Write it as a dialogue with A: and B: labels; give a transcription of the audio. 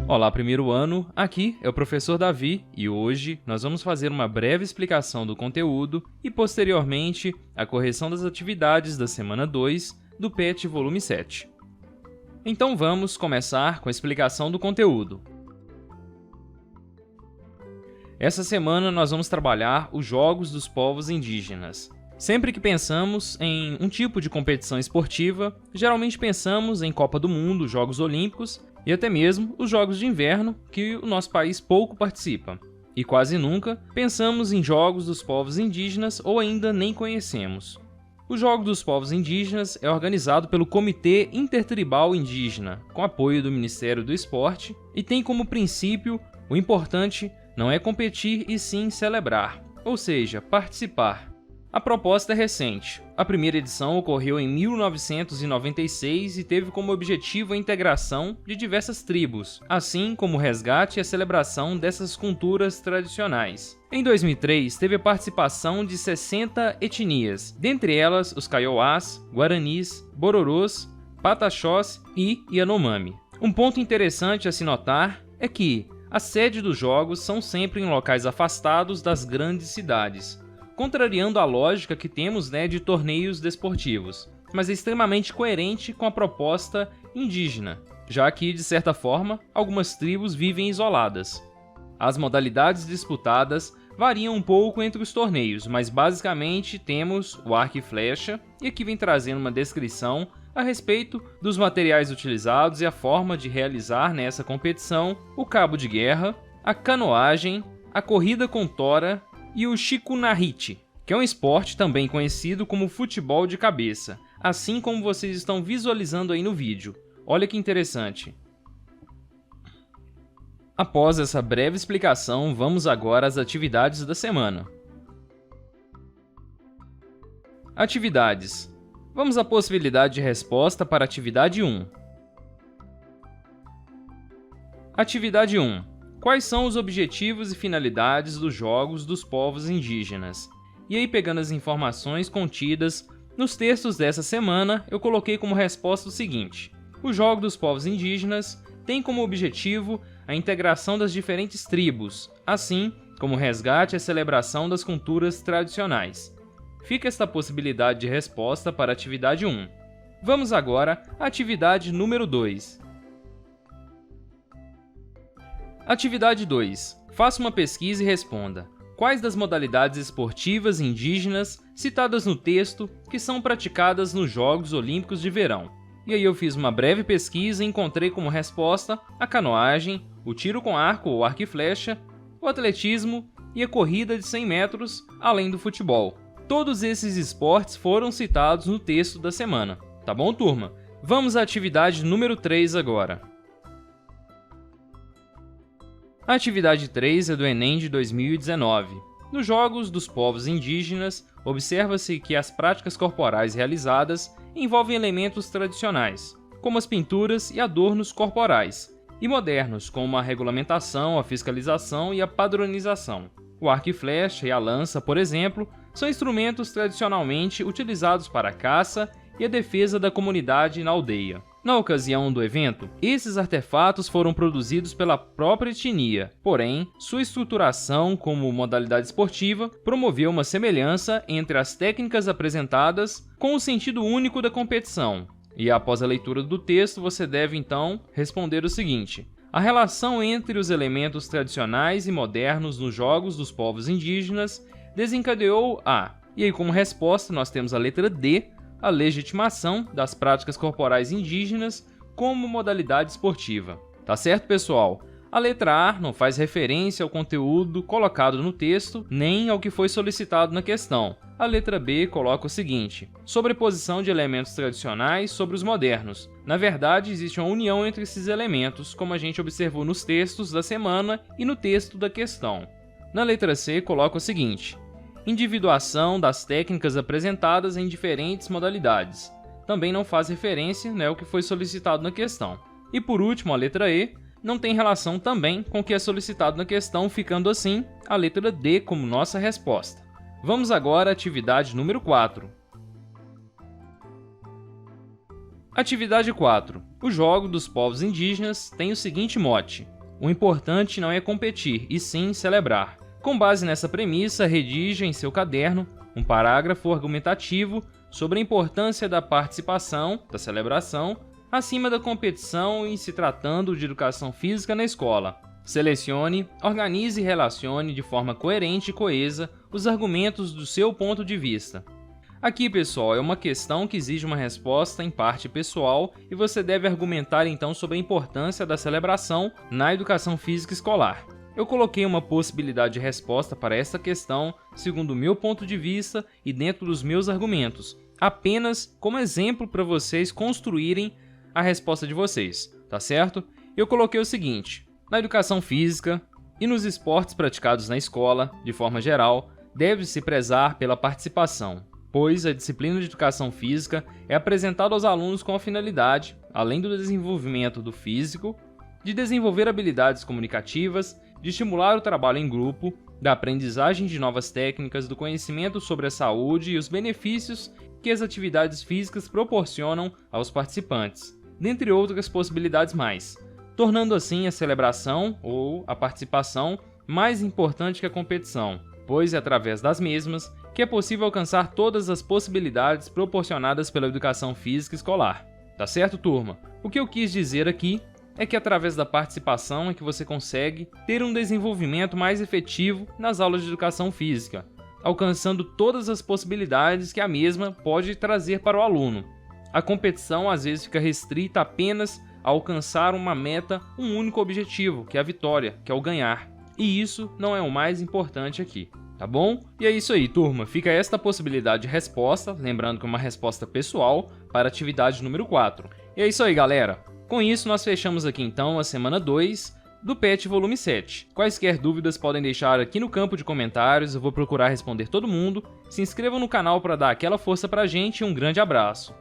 A: Olá, primeiro ano, aqui é o professor Davi e hoje nós vamos fazer uma breve explicação do conteúdo e, posteriormente, a correção das atividades da semana 2 do PET volume 7. Então vamos começar com a explicação do conteúdo. Essa semana nós vamos trabalhar os Jogos dos Povos Indígenas. Sempre que pensamos em um tipo de competição esportiva, geralmente pensamos em Copa do Mundo, Jogos Olímpicos e até mesmo os Jogos de Inverno, que o nosso país pouco participa. E quase nunca pensamos em Jogos dos Povos Indígenas ou ainda nem conhecemos. O Jogo dos Povos Indígenas é organizado pelo Comitê Intertribal Indígena, com apoio do Ministério do Esporte, e tem como princípio o importante não é competir e sim celebrar, ou seja, participar. A proposta é recente. A primeira edição ocorreu em 1996 e teve como objetivo a integração de diversas tribos, assim como o resgate e a celebração dessas culturas tradicionais. Em 2003, teve a participação de 60 etnias, dentre elas os Kaiowás, Guaranis, Bororôs, Pataxós e Yanomami. Um ponto interessante a se notar é que a sede dos jogos são sempre em locais afastados das grandes cidades, contrariando a lógica que temos de torneios desportivos, mas é extremamente coerente com a proposta indígena, já que, de certa forma, algumas tribos vivem isoladas. As modalidades disputadas variam um pouco entre os torneios, mas basicamente temos o arco e flecha, e aqui vem trazendo uma descrição a respeito dos materiais utilizados e a forma de realizar nessa competição, o cabo de guerra, a canoagem, a corrida com tora e o Chikunahite, que é um esporte também conhecido como futebol de cabeça, assim como vocês estão visualizando aí no vídeo. Olha que interessante. Após essa breve explicação, vamos agora às atividades da semana. Atividades. Vamos à possibilidade de resposta para a atividade 1. Atividade 1. Quais são os objetivos e finalidades dos Jogos dos Povos Indígenas? E aí, pegando as informações contidas nos textos dessa semana, eu coloquei como resposta o seguinte: o Jogo dos Povos Indígenas tem como objetivo a integração das diferentes tribos, assim como o resgate e a celebração das culturas tradicionais. Fica esta possibilidade de resposta para a atividade 1. Vamos agora à atividade número 2. Atividade 2. Faça uma pesquisa e responda: quais das modalidades esportivas indígenas citadas no texto que são praticadas nos Jogos Olímpicos de Verão? E aí eu fiz uma breve pesquisa e encontrei como resposta a canoagem, o tiro com arco ou arco e flecha, o atletismo e a corrida de 100 metros, além do futebol. Todos esses esportes foram citados no texto da semana. Tá bom, turma? Vamos à atividade número 3 agora. A atividade 3 é do Enem de 2019. Nos Jogos dos Povos Indígenas, observa-se que as práticas corporais realizadas envolvem elementos tradicionais, como as pinturas e adornos corporais, e modernos, como a regulamentação, a fiscalização e a padronização. O arco e flecha e a lança, por exemplo, são instrumentos tradicionalmente utilizados para a caça e a defesa da comunidade na aldeia. Na ocasião do evento, esses artefatos foram produzidos pela própria etnia, porém, sua estruturação como modalidade esportiva promoveu uma semelhança entre as técnicas apresentadas com o sentido único da competição. E após a leitura do texto, você deve então responder o seguinte: a relação entre os elementos tradicionais e modernos nos Jogos dos Povos Indígenas desencadeou a... E aí, como resposta, nós temos a letra D, a legitimação das práticas corporais indígenas como modalidade esportiva. Tá certo, pessoal? A letra A não faz referência ao conteúdo colocado no texto, nem ao que foi solicitado na questão. A letra B coloca o seguinte: sobreposição de elementos tradicionais sobre os modernos. Na verdade, existe uma união entre esses elementos, como a gente observou nos textos da semana e no texto da questão. Na letra C coloca o seguinte: individuação das técnicas apresentadas em diferentes modalidades. Também não faz referência ao que foi solicitado na questão. E por último, a letra E não tem relação também com o que é solicitado na questão, ficando assim a letra D como nossa resposta. Vamos agora à atividade número 4. Atividade 4. O Jogo dos Povos Indígenas tem o seguinte mote: O importante não é competir, e sim celebrar. Com base nessa premissa, redija em seu caderno um parágrafo argumentativo sobre a importância da participação, da celebração, acima da competição em se tratando de educação física na escola. Selecione, organize e relacione de forma coerente e coesa os argumentos do seu ponto de vista. Aqui, pessoal, é uma questão que exige uma resposta em parte pessoal e você deve argumentar então sobre a importância da celebração na educação física escolar. Eu coloquei uma possibilidade de resposta para esta questão segundo o meu ponto de vista e dentro dos meus argumentos, apenas como exemplo para vocês construírem a resposta de vocês, tá certo? Eu coloquei o seguinte: na educação física e nos esportes praticados na escola, de forma geral, deve-se prezar pela participação, pois a disciplina de educação física é apresentada aos alunos com a finalidade, além do desenvolvimento do físico, de desenvolver habilidades comunicativas, de estimular o trabalho em grupo, da aprendizagem de novas técnicas, do conhecimento sobre a saúde e os benefícios que as atividades físicas proporcionam aos participantes, dentre outras possibilidades mais, tornando assim a celebração ou a participação mais importante que a competição, pois é através das mesmas que é possível alcançar todas as possibilidades proporcionadas pela educação física escolar. Tá certo, turma? O que eu quis dizer aqui é que através da participação é que você consegue ter um desenvolvimento mais efetivo nas aulas de educação física, alcançando todas as possibilidades que a mesma pode trazer para o aluno. A competição às vezes fica restrita apenas a alcançar uma meta, um único objetivo, que é a vitória, que é o ganhar. E isso não é o mais importante aqui. Tá bom? E é isso aí, turma. Fica esta possibilidade de resposta, lembrando que é uma resposta pessoal para a atividade número 4. E é isso aí, galera. Com isso, nós fechamos aqui então a semana 2 do PET volume 7. Quaisquer dúvidas podem deixar aqui no campo de comentários, eu vou procurar responder todo mundo. Se inscrevam no canal para dar aquela força pra gente e um grande abraço.